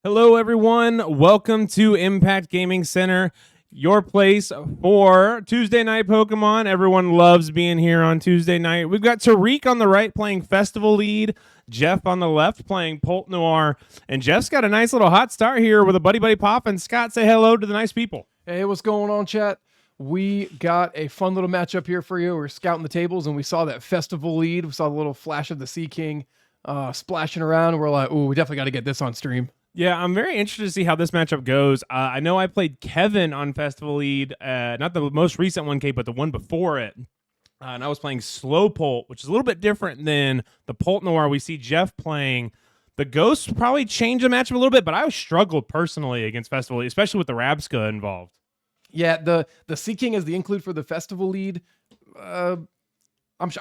Hello, everyone. Welcome to Impact Gaming Center, your place for Tuesday night Pokemon. Everyone loves being here on Tuesday night. We've got Tariq on the right playing Festival Lead, Jeff on the left playing Pult Noir, and Jeff's got a nice little hot start here with a buddy pop. And Scott, say hello to the nice people. Hey, what's going on, chat? We got a fun little matchup here for you. We're scouting the tables, and we saw that Festival Lead. We saw the little flash of the Sea King splashing around. We're like, ooh, we definitely got to get this on stream. Yeah, I'm very interested to see how this matchup goes. I know I played Kevin on Festival Lead, not the most recent 1K, but the one before it. And I was playing Slowpolt, which is a little bit different than the Pult Noir we see Jeff playing. The Ghosts probably changed the matchup a little bit, but I struggled personally against Festival Lead, especially with the Rabska involved. Yeah, the Sea King is the include for the Festival Lead. I'm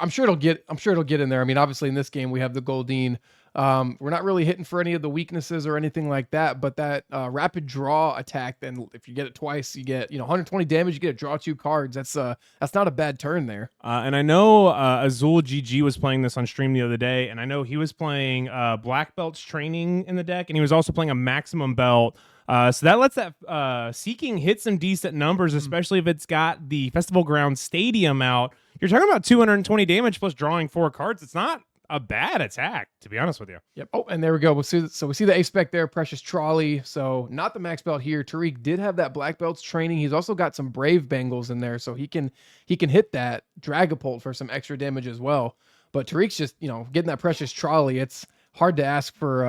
sure it'll get in there. I mean, obviously in this game we have the Goldeen. We're not really hitting for any of the weaknesses or anything like that, but that rapid draw attack, then if you get it twice, you get 120 damage. You get to draw 2 cards. That's not a bad turn there. And I know Azul GG was playing this on stream the other day, and I know he was playing Black Belt's training in the deck, and he was also playing a Maximum Belt. So that lets that Seeking hit some decent numbers, especially if it's got the Festival Ground Stadium out. You're talking about 220 damage plus drawing 4 cards. It's not a bad attack, to be honest with you. Yep. Oh, and there we go. So we see the A-Spec there, Precious Trolley. So not the max belt here. Tariq did have that Black Belt's training. He's also got some Brave Bangles in there, so he can hit that Dragapult for some extra damage as well. But Tariq's just, getting that Precious Trolley. It's hard to ask for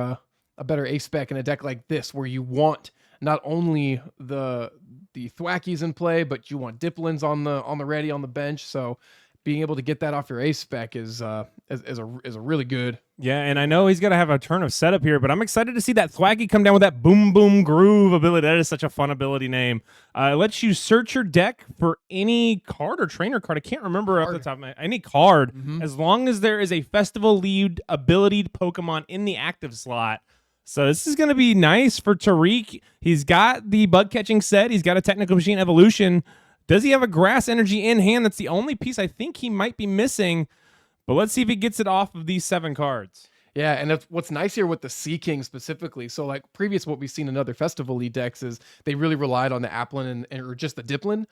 a better A-Spec in a deck like this, where you want not only the Thwackies in play, but you want Diplins on the ready on the bench. So being able to get that off your A-Spec is a really good. Yeah, and I know he's got to have a turn of setup here, but I'm excited to see that Thwacky come down with that Boom Boom Groove ability. That is such a fun ability name. It lets you search your deck for any card or trainer card. I can't remember off the top of my head. Any card, as long as there is a Festival Lead ability Pokemon in the active slot. So this is going to be nice for Tariq. He's got the bug catching set. He's got a Technical Machine Evolution. Does he have a Grass Energy in hand? That's the only piece I think he might be missing. But let's see if he gets it off of these 7 cards. Yeah, and what's nice here with the Sea King specifically. So like previous what we've seen in other Festival Lead decks is they really relied on the Applin or just the Diplin,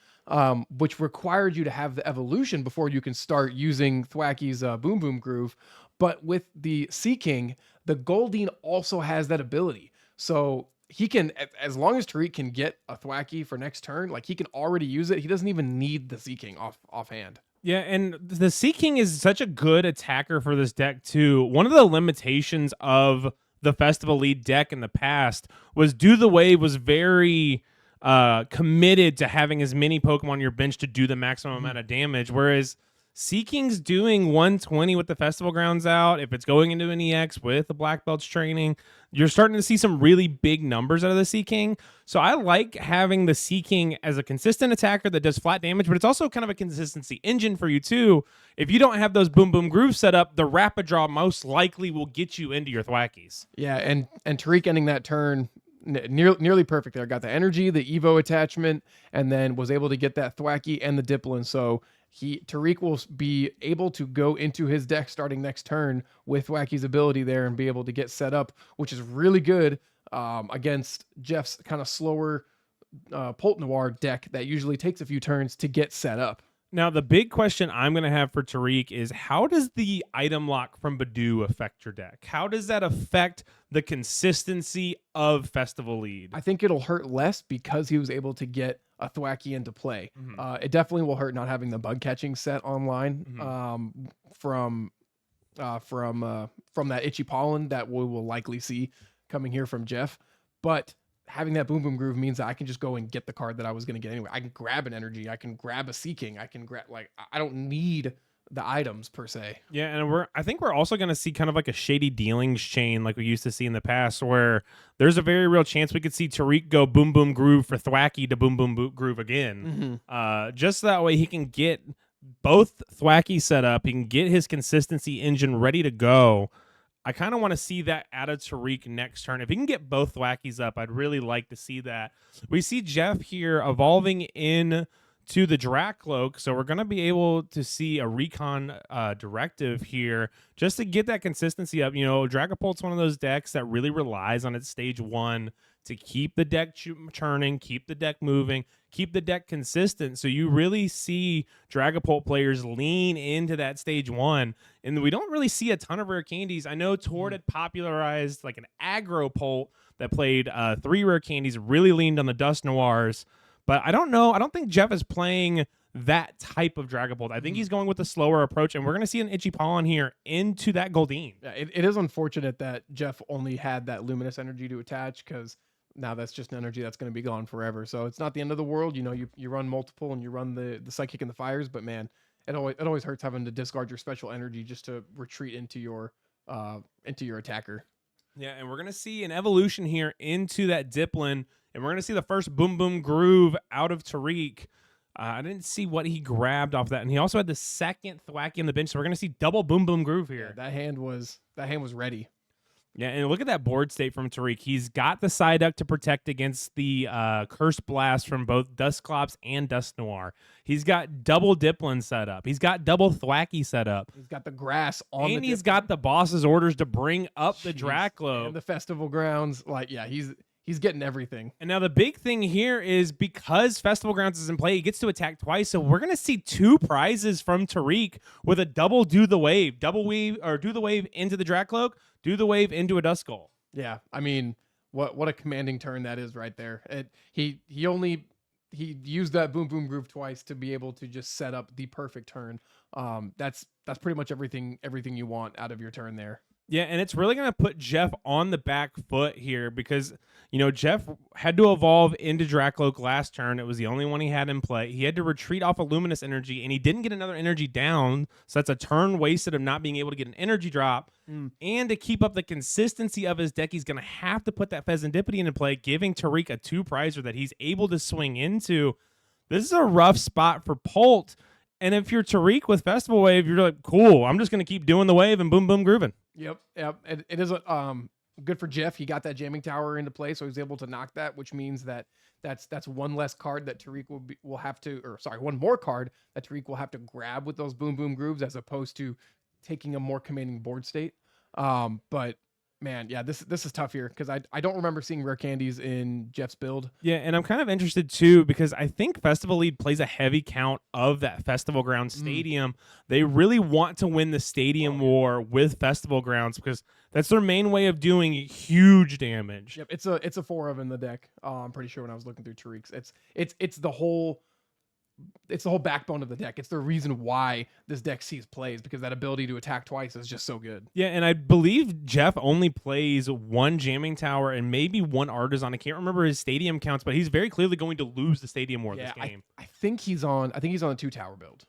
which required you to have the evolution before you can start using Thwacky's Boom Boom Groove. But with the Sea King, the Goldeen also has that ability. So he can, as long as Tariq can get a Thwacky for next turn, like he can already use it. He doesn't even need the Sea King offhand. Yeah, and the Sea King is such a good attacker for this deck, too. One of the limitations of the Festival Lead deck in the past was Do the Wave was very committed to having as many Pokemon on your bench to do the maximum amount of damage, whereas Sea King's doing 120 with the Festival Grounds out. If it's going into an EX with the Black Belt's training, you're starting to see some really big numbers out of the Sea King. So I like having the Sea King as a consistent attacker that does flat damage, but it's also kind of a consistency engine for you too. If you don't have those Boom Boom Grooves set up, the Rapid Draw most likely will get you into your Thwackies. Yeah, and Tariq ending that turn nearly perfect there. Got the energy, the Evo attachment, and then was able to get that Thwacky and the Diplin. So Tariq will be able to go into his deck starting next turn with Thwacky's ability there and be able to get set up, which is really good against Jeff's kind of slower Pult Noir deck that usually takes a few turns to get set up. Now, the big question I'm going to have for Tariq is, how does the item lock from Badoo affect your deck? How does that affect the consistency of Festival Lead? I think it'll hurt less because he was able to get a Thwacky into play. It definitely will hurt not having the bug catching set online from that Itchy Pollen that we will likely see coming here from Jeff. But having that Boom Boom Groove means that I can just go and get the card that I was going to get anyway. I can grab an energy. I can grab a Sea King. I can grab, I don't need the items per se. Yeah, and I think we're also going to see kind of like a shady dealings chain like we used to see in the past, where there's a very real chance we could see Tariq go Boom Boom Groove for Thwacky to Boom Boom Groove again. Just that way he can get both Thwacky set up. He can get his consistency engine ready to go. I kind of want to see that out of Tariq next turn. If he can get both Thwackies up, I'd really like to see that. We see Jeff here evolving in to the Dracloak. So we're going to be able to see a recon directive here just to get that consistency up. You know, Dragapult's one of those decks that really relies on its stage 1 to keep the deck churning, keep the deck moving, keep the deck consistent. So you really see Dragapult players lean into that stage 1, and we don't really see a ton of rare candies. I know Tord had popularized like an aggro Pult that played 3 rare candies, really leaned on the Dust Noirs. But I don't know. I don't think Jeff is playing that type of Dragapult. I think he's going with a slower approach, and we're going to see an Itchy Pollen here into that Goldeen. Yeah, it is unfortunate that Jeff only had that Luminous energy to attach, because now that's just an energy that's going to be gone forever. So it's not the end of the world. You know, you run multiple and you run the Psychic and the Fires, but man, it always hurts having to discard your special energy just to retreat into your attacker. Yeah, and we're going to see an evolution here into that Diplin, and we're going to see the first Boom Boom Groove out of Tariq. I didn't see what he grabbed off that, and he also had the second Thwacky on the bench, so we're going to see double Boom Boom Groove here. Yeah, that hand was ready. Yeah, and look at that board state from Tariq. He's got the Psyduck to protect against the Curse Blast from both Dusclops and Dust Noir. He's got double Diplin set up. He's got double Thwacky set up. He's got the grass on and the he's Diplin. got the boss's orders to bring up the Dracloak. And the festival grounds. Like, yeah, he's getting everything. And now the big thing here is because Festival Grounds is in play, he gets to attack twice. So we're going to see 2 prizes from Tariq with a double do the wave. Double weave, or do the wave into the Dracloak, do the wave into a Duskull. Yeah, I mean, what a commanding turn that is right there. He used that Boom Boom Groove twice to be able to just set up the perfect turn. That's pretty much everything you want out of your turn there. Yeah, and it's really going to put Jeff on the back foot here because, you know, Jeff had to evolve into Dracloak last turn. It was the only one he had in play. He had to retreat off a Luminous energy, and he didn't get another energy down, so that's a turn wasted of not being able to get an energy drop. And to keep up the consistency of his deck, he's going to have to put that Pheasantipity into play, giving Tariq a 2-prizer that he's able to swing into. This is a rough spot for Pult. And if you're Tariq with Festival Wave, you're like, cool, I'm just going to keep doing the wave and boom, boom, grooving. Yep. It is good for Jeff. He got that jamming tower into play, so he's able to knock that, which means that's one less card that Tariq one more card that Tariq will have to grab with those boom boom grooves, as opposed to taking a more commanding board state. But man, yeah, this is tough here because I don't remember seeing rare candies in Jeff's build. Yeah, and I'm kind of interested too because I think Festival Lead plays a heavy count of that Festival Ground Stadium. They really want to win the Stadium War with Festival Grounds because that's their main way of doing huge damage. Yep, it's a 4 of in the deck. I'm pretty sure when I was looking through Tariq's, it's the whole backbone of the deck. It's the reason why this deck sees plays, because that ability to attack twice is just so good. Yeah, and I believe Jeff only plays 1 jamming tower and maybe 1 artisan. I can't remember his stadium counts, but he's very clearly going to lose the Stadium War this game. I think he's on a 2-tower build.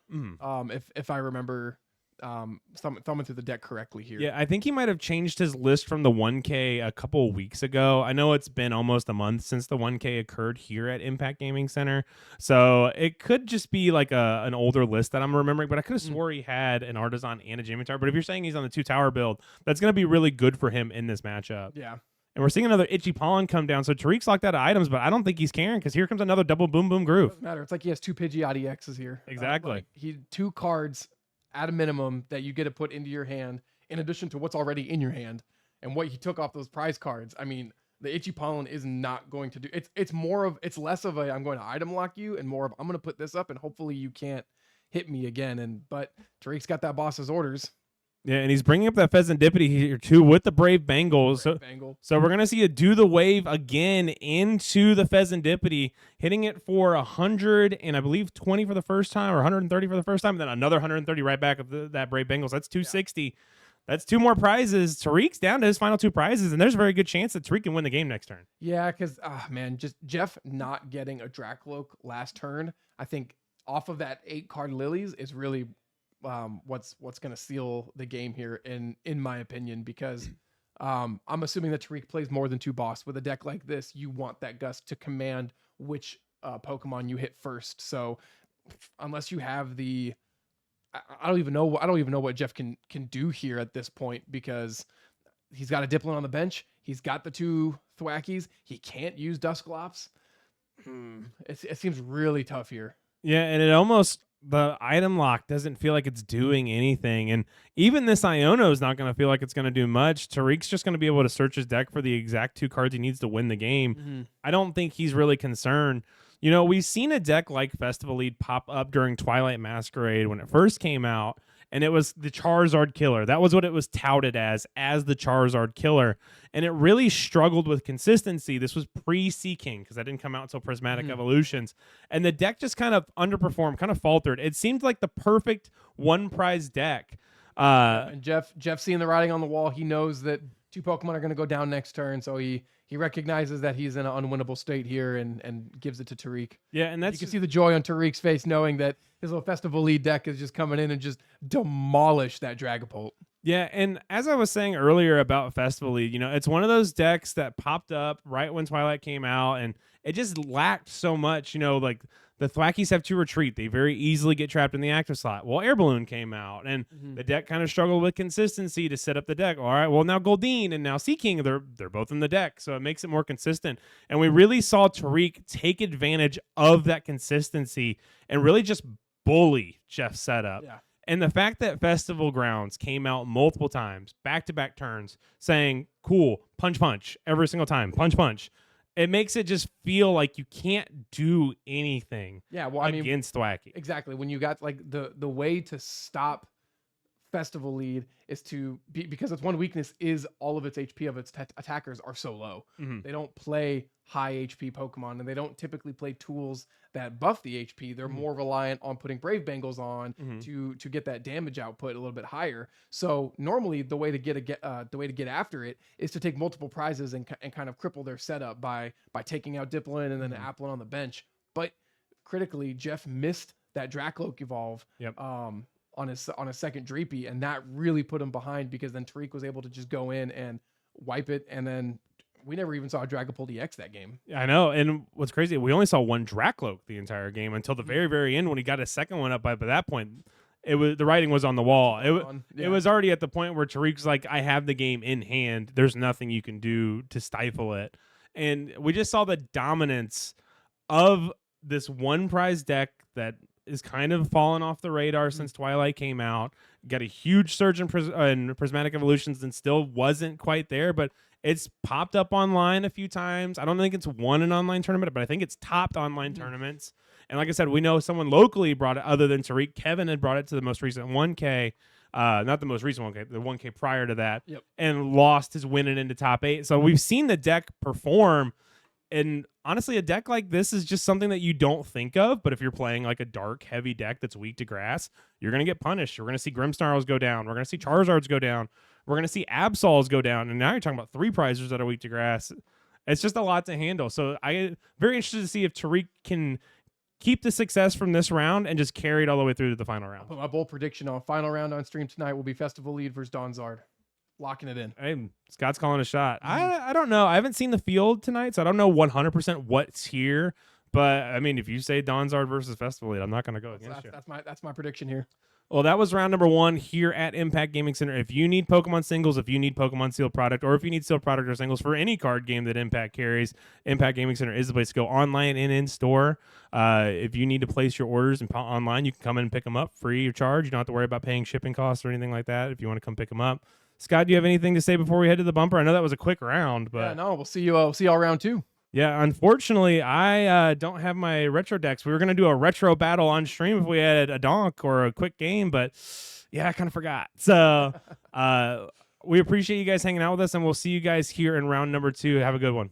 If I remember thumbing through the deck correctly here. Yeah, I think he might have changed his list from the 1K a couple of weeks ago. I know it's been almost a month since the 1K occurred here at Impact Gaming Center, so it could just be like an older list that I'm remembering, but I could have swore he had an Artisan and a Jamming Tower. But if you're saying he's on the 2-tower build, that's going to be really good for him in this matchup. Yeah. And we're seeing another Itchy Pollen come down. So Tariq's locked out of items, but I don't think he's caring because here comes another double boom boom groove. Doesn't matter. It's like he has 2 Pidgeot EXs here. Exactly. He 2 cards at a minimum that you get to put into your hand in addition to what's already in your hand, and what he took off those prize cards. I mean, the Itchy Pollen is not going to do it's less of a I'm going to item lock you and more of I'm going to put this up and hopefully you can't hit me again. But Tariq's got that boss's orders. Yeah, and he's bringing up that Pheasantipity here too with the Brave Bengal. So we're going to see a do the wave again into the Pheasantipity, hitting it for 100 and I believe 20 for the first time, or 130 for the first time, and then another 130 right back of that Brave Bengals. That's 260. Yeah. That's 2 more prizes. Tariq's down to his final 2 prizes, and there's a very good chance that Tariq can win the game next turn. Yeah, because, just Jeff not getting a Dracloak last turn, I think off of that 8-card Lilies is really what's going to seal the game here, in my opinion, because I'm assuming that Tariq plays more than 2 boss. With a deck like this, you want that gust to command which Pokemon you hit first. So unless you have the I don't even know what Jeff can do here at this point, because he's got a Diplin on the bench. He's got the 2 Thwackies. He can't use Dusclops. It seems really tough here. Yeah, and it almost the item lock doesn't feel like it's doing anything. And even this Iono is not going to feel like it's going to do much. Tariq's just going to be able to search his deck for the exact 2 cards he needs to win the game. Mhm. I don't think he's really concerned. You know, we've seen a deck like Festival Lead pop up during Twilight Masquerade when it first came out, and it was the Charizard killer. That was what it was touted as the Charizard killer. And it really struggled with consistency. This was pre-Sea King because that didn't come out until Prismatic Mhm. Evolutions. And the deck just kind of underperformed, kind of faltered. It seemed like the perfect one prize deck. And Jeff seeing the writing on the wall, he knows that 2 Pokemon are going to go down next turn, so he recognizes that he's in an unwinnable state here and gives it to Tariq. Yeah, and that's You can see the joy on Tariq's face knowing that his little Festival Lead deck is just coming in and just demolish that Dragapult. Yeah, and as I was saying earlier about Festival League, you know, it's one of those decks that popped up right when Twilight came out, and it just lacked so much. You know, like the Thwackies have to retreat; they very easily get trapped in the active slot. Well, Air Balloon came out, and Mhm. the deck kind of struggled with consistency to set up the deck. All right, well now Goldeen and now Sea King, they're both in the deck, so it makes it more consistent. And we really saw Tariq take advantage of that consistency and really just bully Jeff's setup. Yeah. And the fact that Festival Grounds came out multiple times, back to back turns, saying, cool, punch, punch, every single time, punch, punch, it makes it just feel like you can't do anything Yeah, well, I mean, against Thwacky. exactly. When you got like the way to stop Festival Lead is to be, because its one weakness is all of its HP of its attackers are so low. Mhm. They don't play high HP Pokemon, and they don't typically play tools that buff the HP. They're Mhm. more reliant on putting Brave Bangles on Mhm. to get that damage output a little bit higher. So normally the way to get after it is to take multiple prizes and kind of cripple their setup by taking out Dipplin and then Mhm. Applin on the bench. But critically, Jeff missed that Dracloak evolve. Yep. On his second Dreepy, and that really put him behind because then Tariq was able to just go in and wipe it, and then we never even saw Dragapult EX that game. I know. And what's crazy, we only saw one Dracloak the entire game until the very, very end when he got his second one up. By that point, it was the writing was on the wall. It was already at the point where Tariq's like, I have the game in hand. There's nothing you can do to stifle it. And we just saw the dominance of this one prize deck that is kind of fallen off the radar since Twilight came out. Got a huge surge in Prismatic Evolutions and still wasn't quite there, but it's popped up online a few times. I don't think it's won an online tournament, but I think it's topped online tournaments. And like I said, we know someone locally brought it other than Tariq. Kevin had brought it to the most recent 1K. Not the most recent 1K, the 1K prior to that, Yep. and lost his winning into top 8. So we've seen the deck perform. And honestly, a deck like this is just something that you don't think of. But if you're playing like a dark, heavy deck that's weak to grass, you're going to get punished. We're going to see Grimmsnarls go down. We're going to see Charizards go down. We're going to see Absols go down. And now you're talking about 3 prizers that are weak to grass. It's just a lot to handle. So I'm very interested to see if Tariq can keep the success from this round and just carry it all the way through to the final round. Put my bold prediction on final round on stream tonight will be Festival Lead versus Donzard. Locking it in. Hey, Scott's calling a shot. I don't know. I haven't seen the field tonight, so I don't know 100% what's here. But I mean, if you say Donzard versus Festival Lead, I'm not going to go against you. That's my prediction here. Well, that was round number 1 here at Impact Gaming Center. If you need Pokemon singles, if you need Pokemon sealed product, or if you need sealed product or singles for any card game that Impact carries, Impact Gaming Center is the place to go, online and in store. If you need to place your orders online, you can come in and pick them up free of charge. You don't have to worry about paying shipping costs or anything like that if you want to come pick them up. Scott, do you have anything to say before we head to the bumper? I know that was a quick round, but yeah, no, we'll see y'all round 2. Yeah, unfortunately, I don't have my retro decks. We were gonna do a retro battle on stream if we had a donk or a quick game, but yeah, I kind of forgot. So we appreciate you guys hanging out with us, and we'll see you guys here in round number 2. Have a good one.